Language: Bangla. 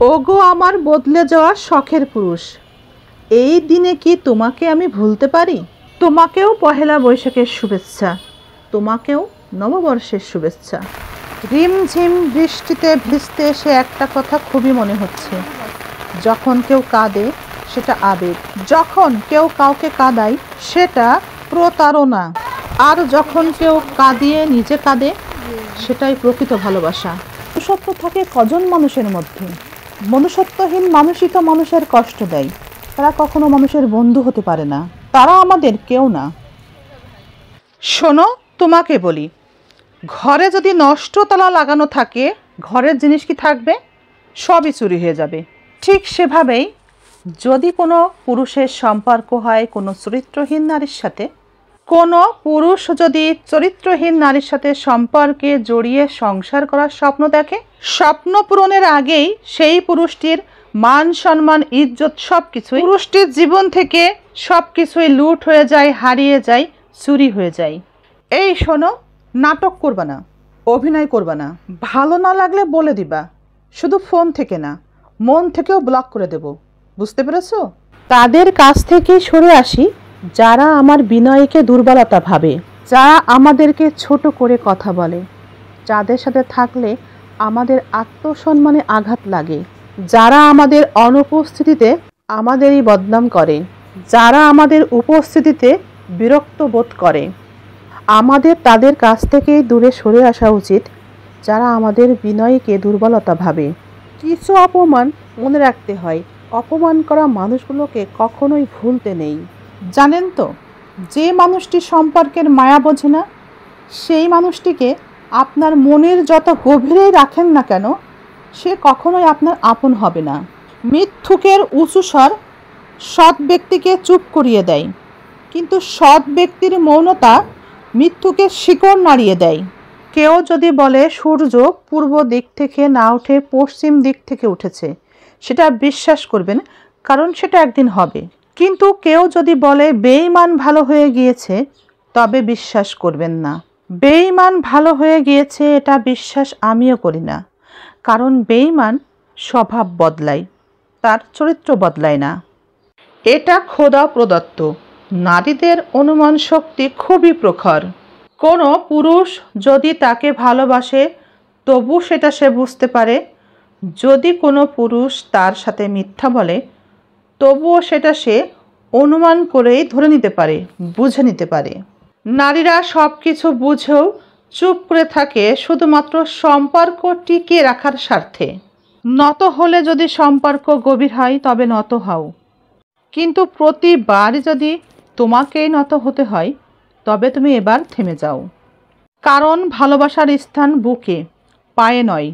ওগো আমার বদলে যাওয়া শখের পুরুষ, এই দিনে কি তোমাকে আমি ভুলতে পারি? তোমাকেও পহেলা বৈশাখের শুভেচ্ছা, তোমাকেও নববর্ষের শুভেচ্ছা। রিমঝিম বৃষ্টিতে ভিজতে এসে একটা কথা খুবই মনে হচ্ছে, যখন কেউ কাঁদে সেটা আবেগ, যখন কেউ কাউকে কাঁদায় সেটা প্রতারণা, আর যখন কেউ কাঁদিয়ে নিজে কাঁদে সেটাই প্রকৃত ভালোবাসা। মনুষ্যত্ব থাকে কজন মানুষের মধ্যে? মনুষ্যত্বহীন মানুষই তো মানুষের কষ্ট দেয়, তারা কখনো মানুষের বন্ধু হতে পারে না, তারা আমাদের কেউ না। শোনো, তোমাকে বলি, ঘরে যদি নষ্ট তালা লাগানো থাকে, ঘরের জিনিস কি থাকবে? সবই চুরি হয়ে যাবে। ঠিক সেভাবেই যদি কোনো পুরুষের সম্পর্ক হয় কোনো চরিত্রহীন নারীর সাথে, কোনো পুরুষ যদি চরিত্রহীন নারীর সাথে সম্পর্কে জড়িয়ে সংসার করার স্বপ্ন দেখে, স্বপ্ন পূরণের আগেই সেই পুরুষটির মান সম্মান ইজ্জত সবকিছুই পুরুষটির জীবন থেকে সবকিছুই লুট হয়ে যায়, হারিয়ে যায়, চুরি হয়ে যায়। এই শোনো, নাটক করবা না, অভিনয় করবা না, ভালো না লাগলে বলে দিবা, শুধু ফোন থেকে না মন থেকেও ব্লক করে দেব, বুঝতে পেরেছো? তাদের কাছ থেকে সরে আসি যারা আমার বিনয়কে দুর্বলতা ভাবে, যারা আমাদেরকে ছোট করে কথা বলে, যাদের সাথে থাকলে আমাদের আত্মসম্মানে আঘাত লাগে, যারা আমাদের অনুপস্থিতিতে আমাদেরই বদনাম করে, যারা আমাদের উপস্থিতিতে বিরক্ত বোধ করে। আমাদের তাদের কাছ থেকেই দূরে সরে আসা উচিত, যারা আমাদের বিনয়কে দুর্বলতা ভাবে। কিছু অপমান মনে রাখতে হয়, অপমান করা মানুষগুলোকে কখনোই ভুলতে নেই। জানেন তো, যে মানুষটি সম্পর্কের মায়া বোঝে না, সেই মানুষটিকে আপনার মনের যত গভীরেই রাখেন না কেন, সে কখনোই আপনার আপন হবে না। মিথ্যুকের উঁচু স্বর সৎ ব্যক্তিকে চুপ করিয়ে দেয়, কিন্তু সৎ ব্যক্তির মৌনতা মিথ্যুকে শিকড় নাড়িয়ে দেয়। কেউ যদি বলে সূর্য পূর্ব দিক থেকে না উঠে পশ্চিম দিক থেকে উঠেছে, সেটা বিশ্বাস করবেন, কারণ সেটা একদিন হবে। কিন্তু কেউ যদি বলে বেঈমান ভালো হয়ে গিয়েছে, তবে বিশ্বাস করবেন না। বেঈমান ভালো হয়ে গিয়েছে এটা বিশ্বাস আমিও করি না, কারণ বেঈমান স্বভাব বদলায়, তার চরিত্র বদলায় না। এটা খোদা প্রদত্ত। নারীদের অনুমান শক্তি খুবই প্রখর। কোনো পুরুষ যদি তাকে ভালোবাসে তবু সেটা সে বুঝতে পারে, যদি কোনো পুরুষ তার সাথে মিথ্যা বলে তবুও সেটা সে অনুমান করেই ধরে নিতে পারে, বুঝে নিতে পারে। নারীরা সব কিছু বুঝেও চুপ করে থাকে শুধুমাত্র সম্পর্ক টিকিয়ে রাখার স্বার্থে। নত হলে যদি সম্পর্ক গভীর হয় তবে নত হও, কিন্তু প্রতিবারই যদি তোমাকেই নত হতে হয় তবে তুমি এবার থেমে যাও। কারণ ভালোবাসার স্থান বুকে, পায়ে নয়।